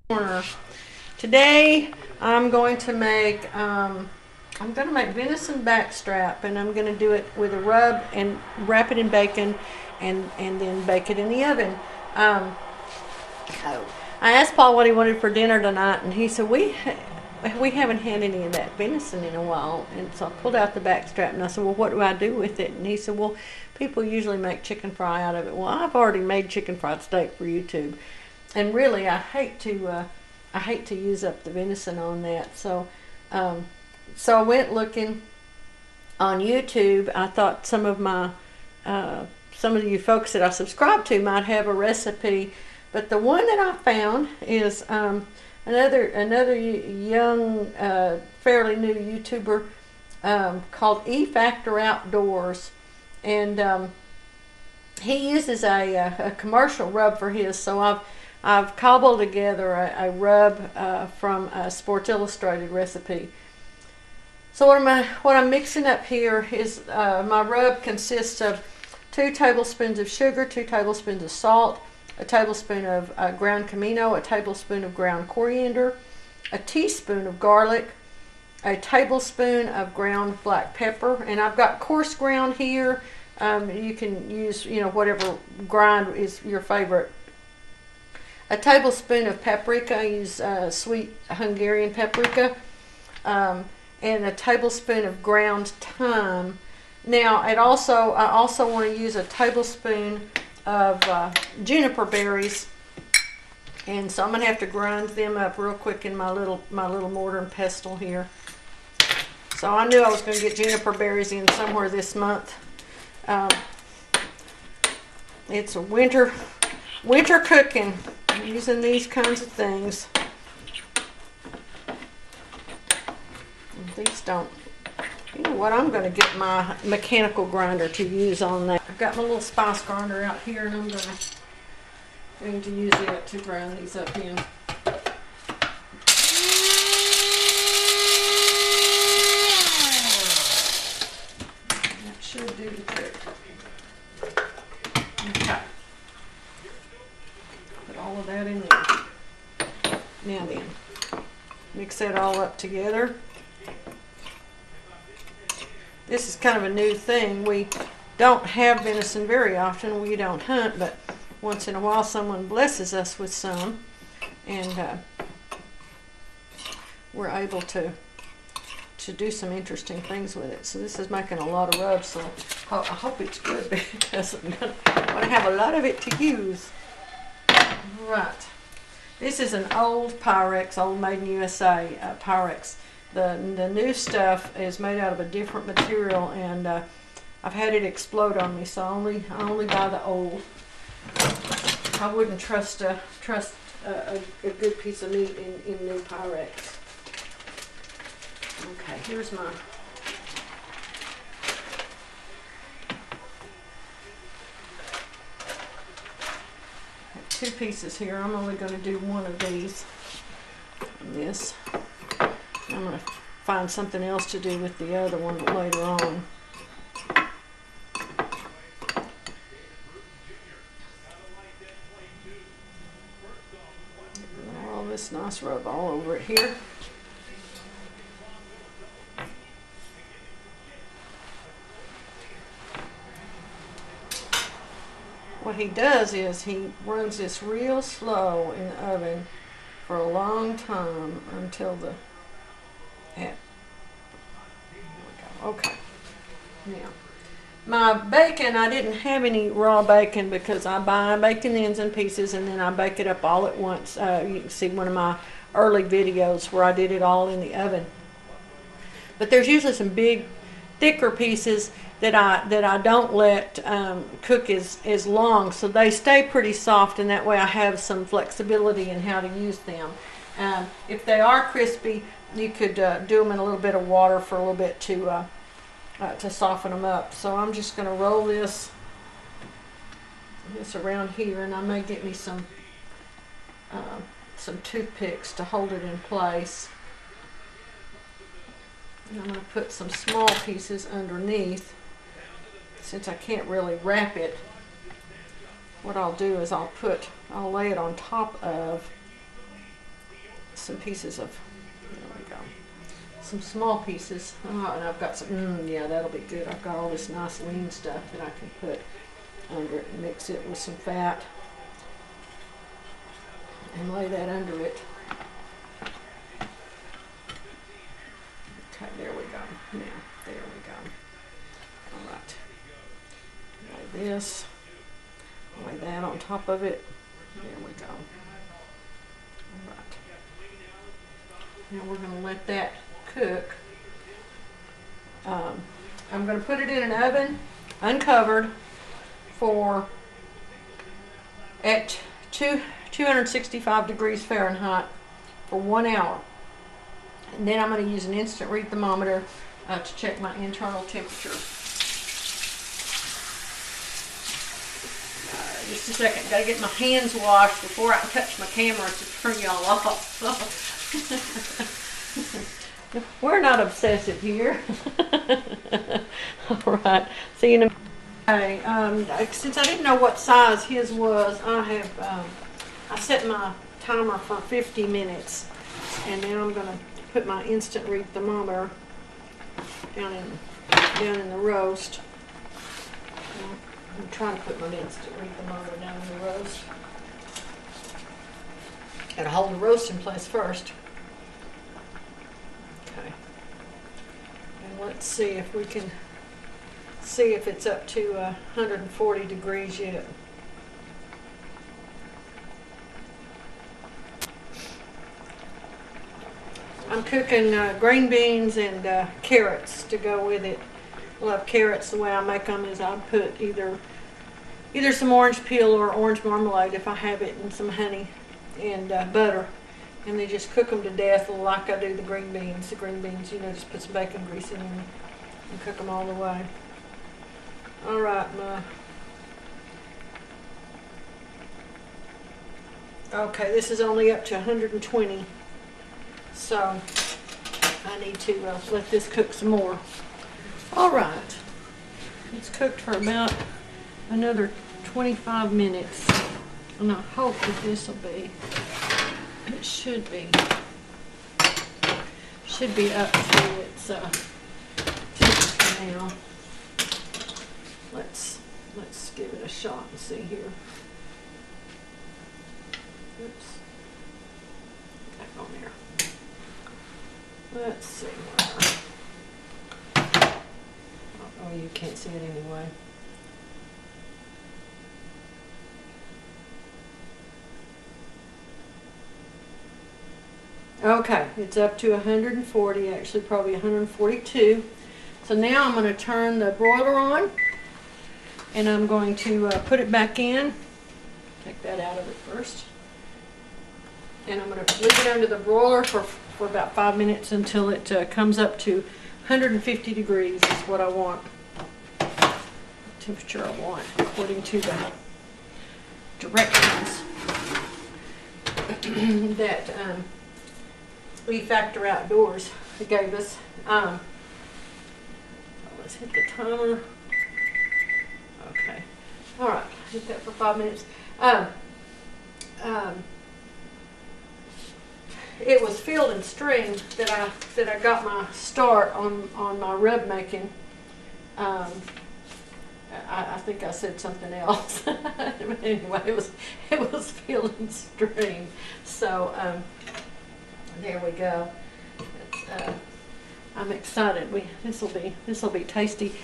corner. Today I'm going to make venison backstrap, and I'm going to do it with a rub and wrap it in bacon and then bake it in the oven. I asked Paul what he wanted for dinner tonight, and he said we haven't had any of that venison in a while. And so I pulled out the backstrap and I said, well, what do I do with it? And he said, well, people usually make chicken fry out of it. Well, I've already made chicken fried steak for YouTube, and really I hate to use up the venison on that. So I went looking on YouTube. I thought some of you folks that I subscribe to might have a recipe, but the one that I found is another young, fairly new YouTuber called E Factor Outdoors, and he uses a commercial rub for his. So I've cobbled together a rub from a Sports Illustrated recipe. So what I'm mixing up here is my rub consists of 2 tablespoons of sugar, 2 tablespoons of salt, a tablespoon of ground Cumino, a tablespoon of ground coriander, a teaspoon of garlic, a tablespoon of ground black pepper, and I've got coarse ground here. You can use whatever grind is your favorite. A tablespoon of paprika. I use sweet Hungarian paprika, and a tablespoon of ground thyme. Now I also want to use a tablespoon of juniper berries, and so I'm gonna have to grind them up real quick in my little mortar and pestle here. So I knew I was going to get juniper berries in somewhere this month. It's a winter cooking. I'm using these kinds of things. And these don't. You know what? I'm going to get my mechanical grinder to use on that. I've got my little spice grinder out here, and I'm going to use it to grind these up in. That should do the trick. Okay. Put all of that in there. Now then, mix that all up together. This is kind of a new thing. We don't have venison very often. We don't hunt, but once in a while someone blesses us with some, and we're able to do some interesting things with it. So this is making a lot of rub, so I hope it's good, because I'm going to have a lot of it to use. Right. This is an old Pyrex, old Made in USA Pyrex. The new stuff is made out of a different material, and I've had it explode on me, so I only buy the old. I wouldn't trust a good piece of meat in new Pyrex. Okay, here's my 2 pieces here. I'm only going to do one of these. This. I'm going to find something else to do with the other one later on. All this nice rub all over it here. What he does is he runs this real slow in the oven for a long time until the okay. Now, my bacon, I didn't have any raw bacon because I buy bacon ends and pieces, and then I bake it up all at once. You can see one of my early videos where I did it all in the oven. But there's usually some big, thicker pieces that I don't let cook as long, so they stay pretty soft, and that way I have some flexibility in how to use them. If they are crispy, you could do them in a little bit of water for a little bit to soften them up. So I'm just going to roll this around here, and I may get me some toothpicks to hold it in place. And I'm going to put some small pieces underneath. Since I can't really wrap it, what I'll do is I'll lay it on top of some pieces of, there we go, some small pieces. Oh, and I've got some, yeah, that'll be good. I've got all this nice lean stuff that I can put under it and mix it with some fat and lay that under it. Okay, there we go. Now, there we go. All right. Lay this, lay that on top of it. There we go. All right. Now we're going to let that cook. I'm going to put it in an oven, uncovered, at 265 degrees Fahrenheit for 1 hour. And then I'm going to use an instant read thermometer to check my internal temperature. Just a second, got to get my hands washed before I can touch my camera to turn y'all off. We're not obsessive here. All right, see you in a minute. Okay, since I didn't know what size his was, I set my timer for 50 minutes, and now I'm going to put my instant read thermometer down in the roast. I'm trying to put my instant read thermometer down in the roast. Gotta hold the roast in place first. Okay. And let's see if we can see if it's up to 140 degrees yet. I'm cooking green beans and carrots to go with it. Love carrots. The way I make them is I put either some orange peel or orange marmalade if I have it, and some honey and butter, and they just cook them to death like I do the green beans. The green beans, you know, just put some bacon grease in them and cook them all the way. All right, okay, this is only up to 120, so I need to let this cook some more. All right, it's cooked for about another 25 minutes, and I hope that this will be, it should be up to its temperature now. Let's give it a shot and see here. Oops, back on there. Let's see. Oh, you can't see it anyway. Okay, it's up to 140, actually probably 142. So now I'm going to turn the broiler on, and I'm going to put it back in. Take that out of it first. And I'm going to leave it under the broiler for about 5 minutes until it comes up to 150 degrees is what I want. Temperature I want according to the directions that We Factor Outdoors gave us. Let's hit the timer. Okay. All right. Hit that for 5 minutes. It was Field and Stream that I got my start on my rub making. I think I said something else. But anyway, it was Field and Stream. So there we go. I'm excited. This will be tasty.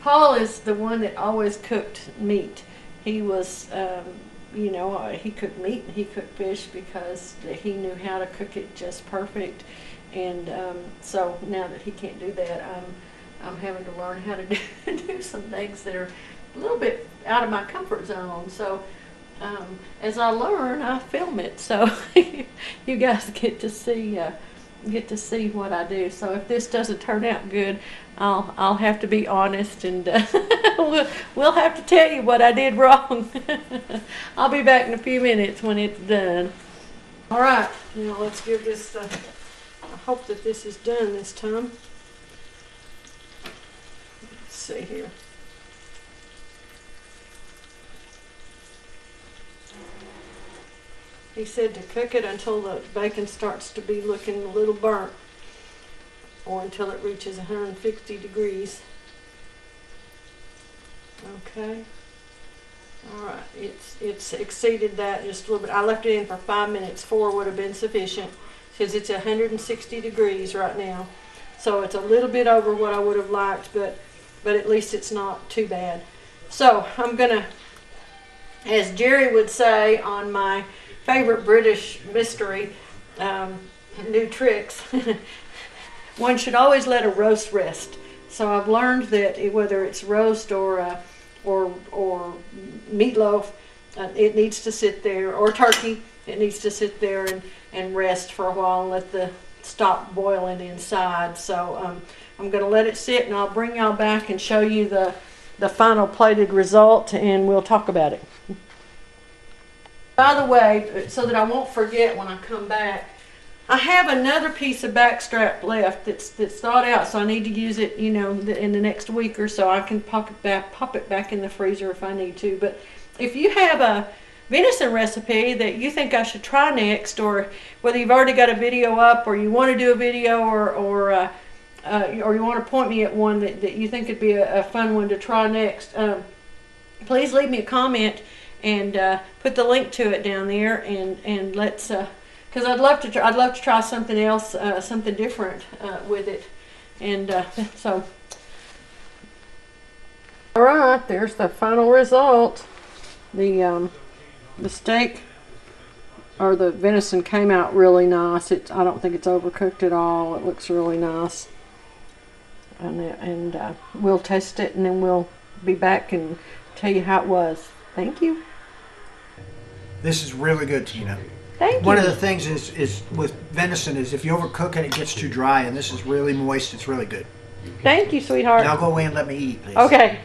Paul is the one that always cooked meat. He was he cooked meat and he cooked fish because he knew how to cook it just perfect. And so now that he can't do that, I'm having to learn how to do some things that are a little bit out of my comfort zone. So as I learn, I film it, so you guys get to see what I do. So if this doesn't turn out good, I'll have to be honest, and we'll have to tell you what I did wrong. I'll be back in a few minutes when it's done. All right, now let's give this. I hope that this is done this time. Let's see here. He said to cook it until the bacon starts to be looking a little burnt, or until it reaches 160 degrees. Okay. All right. It's exceeded that just a little bit. I left it in for 5 minutes. 4 would have been sufficient because it's 160 degrees right now. So it's a little bit over what I would have liked, but at least it's not too bad. So I'm gonna, as Jerry would say on my favorite British mystery, new tricks, one should always let a roast rest. So I've learned that whether it's roast or meatloaf, it needs to sit there, or turkey, it needs to sit there and rest for a while and let the stop boiling inside. So I'm going to let it sit, and I'll bring y'all back and show you the final plated result, and we'll talk about it. By the way, so that I won't forget when I come back, I have another piece of backstrap left that's thawed out, so I need to use it, you know, in the next week or so. I can pop it back in the freezer if I need to. But if you have a venison recipe that you think I should try next, or whether you've already got a video up, or you want to do a video, or you want to point me at one that you think would be a fun one to try next, please leave me a comment and put the link to it down there, and let's, because I'd love to try something else, something different with it, and so. All right, there's the final result. The steak, or the venison, came out really nice. I don't think it's overcooked at all. It looks really nice. And we'll test it, and then we'll be back and tell you how it was. Thank you. This is really good, Tina. Thank you. One of the things is with venison is if you overcook it, it gets too dry, and this is really moist. It's really good. Thank you, sweetheart. Now go away and let me eat, please. Okay.